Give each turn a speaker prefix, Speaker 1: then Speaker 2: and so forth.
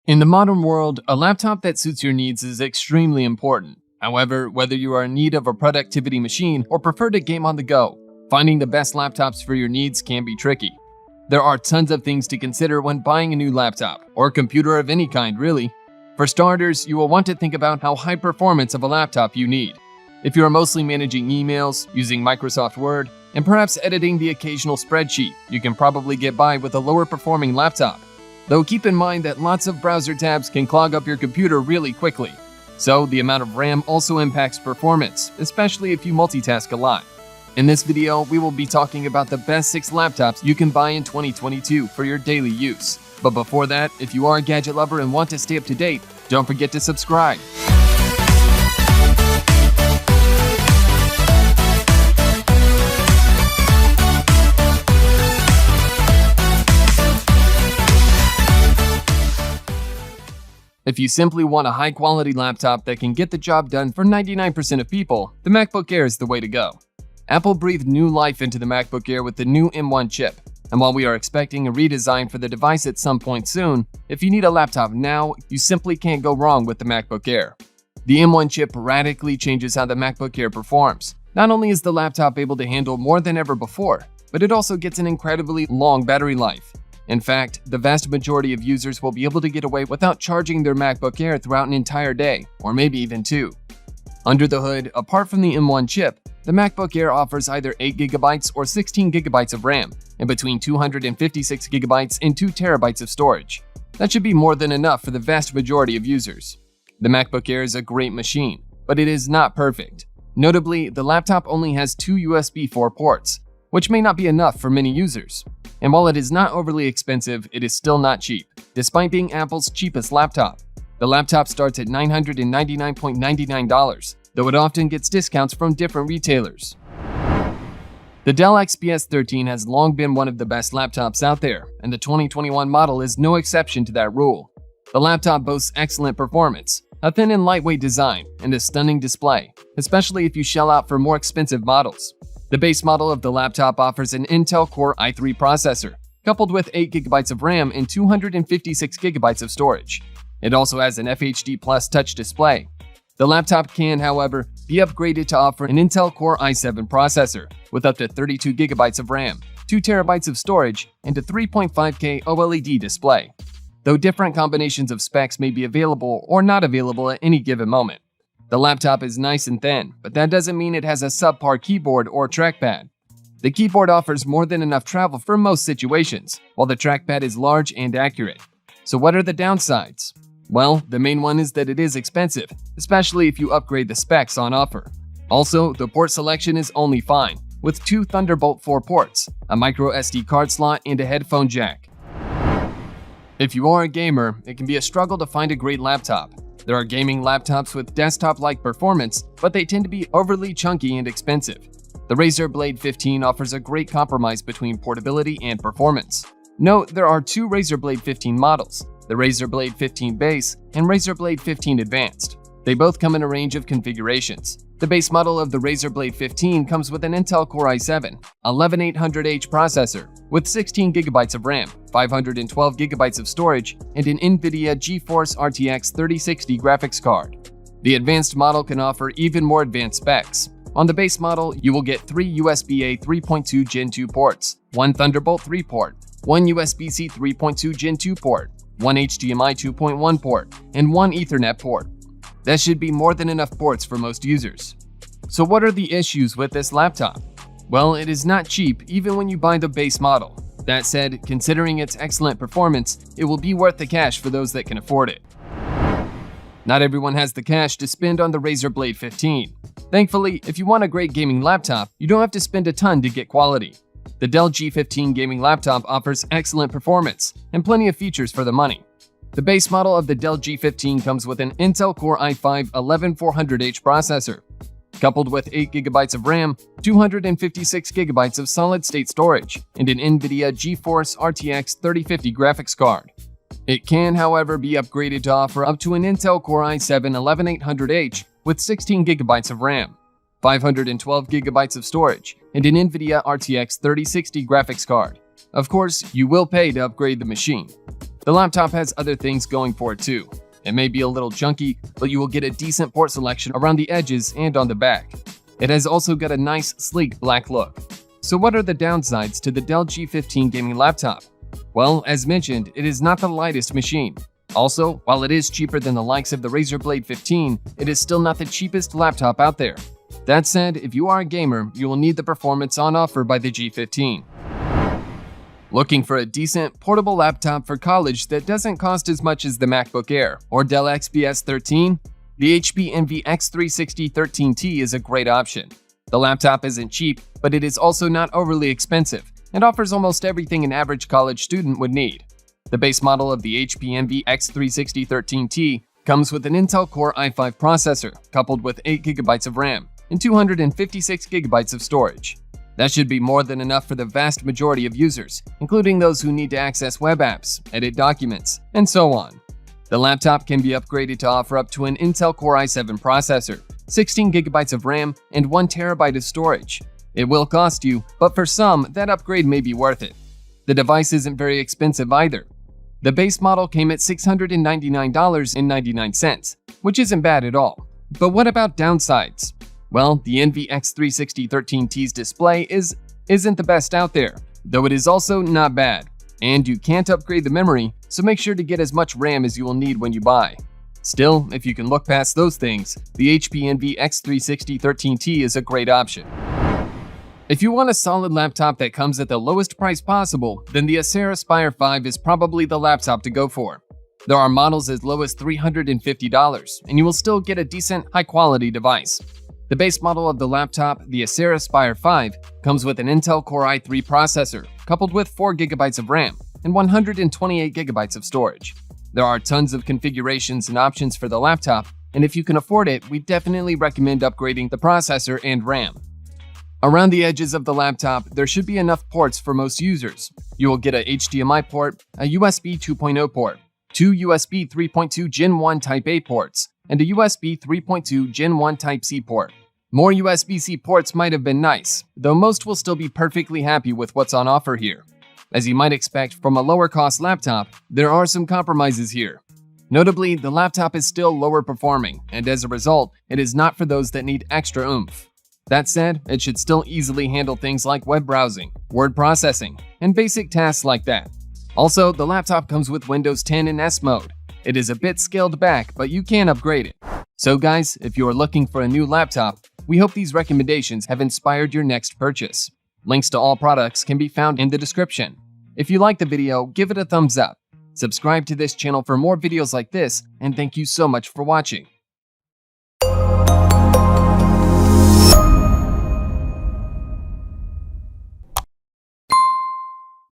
Speaker 1: In the modern world, a laptop that suits your needs is extremely important. However, whether you are in need of a productivity machine or prefer to game on the go, finding the best laptops for your needs can be tricky. There are tons of things to consider when buying a new laptop, or computer of any kind really. For starters, you will want to think about how high performance of a laptop you need. If you are mostly managing emails, using Microsoft Word, and perhaps editing the occasional spreadsheet, you can probably get by with a lower performing laptop. Though keep in mind that lots of browser tabs can clog up your computer really quickly. So the amount of RAM also impacts performance, especially if you multitask a lot. In this video, we will be talking about the best 6 laptops you can buy in 2022 for your daily use. But before that, if you are a gadget lover and want to stay up to date, don't forget to subscribe. If you simply want a high-quality laptop that can get the job done for 99% of people, the MacBook Air is the way to go. Apple breathed new life into the MacBook Air with the new M1 chip, and while we are expecting a redesign for the device at some point soon, if you need a laptop now, you simply can't go wrong with the MacBook Air. The M1 chip radically changes how the MacBook Air performs. Not only is the laptop able to handle more than ever before, but it also gets an incredibly long battery life. In fact, the vast majority of users will be able to get away without charging their MacBook Air throughout an entire day, or maybe even 2. Under the hood, apart from the M1 chip, the MacBook Air offers either 8GB or 16GB of RAM, and between 256GB and 2TB of storage. That should be more than enough for the vast majority of users. The MacBook Air is a great machine, but it is not perfect. Notably, the laptop only has 2 USB 4 ports, which may not be enough for many users. And while it is not overly expensive, it is still not cheap, despite being Apple's cheapest laptop. The laptop starts at $999.99, though it often gets discounts from different retailers. The Dell XPS 13 has long been one of the best laptops out there, and the 2021 model is no exception to that rule. The laptop boasts excellent performance, a thin and lightweight design, and a stunning display, especially if you shell out for more expensive models. The base model of the laptop offers an Intel Core i3 processor, coupled with 8GB of RAM and 256GB of storage. It also has an FHD Plus touch display. The laptop can, however, be upgraded to offer an Intel Core i7 processor with up to 32GB of RAM, 2TB of storage, and a 3.5K OLED display, though different combinations of specs may be available or not available at any given moment. The laptop is nice and thin, but that doesn't mean it has a subpar keyboard or trackpad. The keyboard offers more than enough travel for most situations, while the trackpad is large and accurate. So what are the downsides? Well, the main one is that it is expensive, especially if you upgrade the specs on offer. Also, the port selection is only fine, with 2 Thunderbolt 4 ports, a micro SD card slot, and a headphone jack. If you are a gamer, it can be a struggle to find a great laptop. There are gaming laptops with desktop-like performance, but they tend to be overly chunky and expensive. The Razer Blade 15 offers a great compromise between portability and performance. Note there are 2 Razer Blade 15 models, the Razer Blade 15 Base and Razer Blade 15 Advanced. They both come in a range of configurations. The base model of the Razer Blade 15 comes with an Intel Core i7, 11800H processor with 16GB of RAM, 512GB of storage, and an NVIDIA GeForce RTX 3060 graphics card. The advanced model can offer even more advanced specs. On the base model, you will get 3 USB-A 3.2 Gen 2 ports, 1 Thunderbolt 3 port, 1 USB-C 3.2 Gen 2 port, 1 HDMI 2.1 port, and 1 Ethernet port. That should be more than enough ports for most users. So what are the issues with this laptop? Well, it is not cheap even when you buy the base model. That said, considering its excellent performance, it will be worth the cash for those that can afford it. Not everyone has the cash to spend on the Razer Blade 15. Thankfully, if you want a great gaming laptop, you don't have to spend a ton to get quality. The Dell G15 gaming laptop offers excellent performance and plenty of features for the money. The base model of the Dell G15 comes with an Intel Core i5 11400H processor, coupled with 8GB of RAM, 256GB of solid-state storage, and an NVIDIA GeForce RTX 3050 graphics card. It can, however, be upgraded to offer up to an Intel Core i7 11800H with 16GB of RAM, 512GB of storage, and an NVIDIA RTX 3060 graphics card. Of course, you will pay to upgrade the machine. The laptop has other things going for it too. It may be a little junky, but you will get a decent port selection around the edges and on the back. It has also got a nice, sleek black look. So what are the downsides to the Dell G15 gaming laptop? Well, as mentioned, it is not the lightest machine. Also, while it is cheaper than the likes of the Razer Blade 15, it is still not the cheapest laptop out there. That said, if you are a gamer, you will need the performance on offer by the G15. Looking for a decent, portable laptop for college that doesn't cost as much as the MacBook Air or Dell XPS 13? The HP Envy X360 13T is a great option. The laptop isn't cheap, but it is also not overly expensive and offers almost everything an average college student would need. The base model of the HP Envy X360 13T comes with an Intel Core i5 processor coupled with 8GB of RAM and 256GB of storage. That should be more than enough for the vast majority of users, including those who need to access web apps, edit documents, and so on. The laptop can be upgraded to offer up to an Intel Core i7 processor, 16GB of RAM, and 1TB of storage. It will cost you, but for some, that upgrade may be worth it. The device isn't very expensive either. The base model came at $699.99, which isn't bad at all. But what about downsides? Well, the Envy X360 13T's display isn't the best out there, though it is also not bad. And you can't upgrade the memory, so make sure to get as much RAM as you will need when you buy. Still, if you can look past those things, the HP Envy X360 13T is a great option. If you want a solid laptop that comes at the lowest price possible, then the Acer Aspire 5 is probably the laptop to go for. There are models as low as $350, and you will still get a decent, high-quality device. The base model of the laptop, the Acer Aspire 5, comes with an Intel Core i3 processor, coupled with 4GB of RAM and 128GB of storage. There are tons of configurations and options for the laptop, and if you can afford it, we definitely recommend upgrading the processor and RAM. Around the edges of the laptop, there should be enough ports for most users. You will get a HDMI port, a USB 2.0 port, two USB 3.2 Gen 1 Type-A ports, and a USB 3.2 Gen 1 Type-C port. More USB-C ports might have been nice, though most will still be perfectly happy with what's on offer here. As you might expect from a lower-cost laptop, there are some compromises here. Notably, the laptop is still lower performing, and as a result, it is not for those that need extra oomph. That said, it should still easily handle things like web browsing, word processing, and basic tasks like that. Also, the laptop comes with Windows 10 in S mode. It is a bit scaled back, but you can upgrade it. So guys, if you are looking for a new laptop, we hope these recommendations have inspired your next purchase. Links to all products can be found in the description. If you liked the video, give it a thumbs up. Subscribe to this channel for more videos like this, and thank you so much for watching.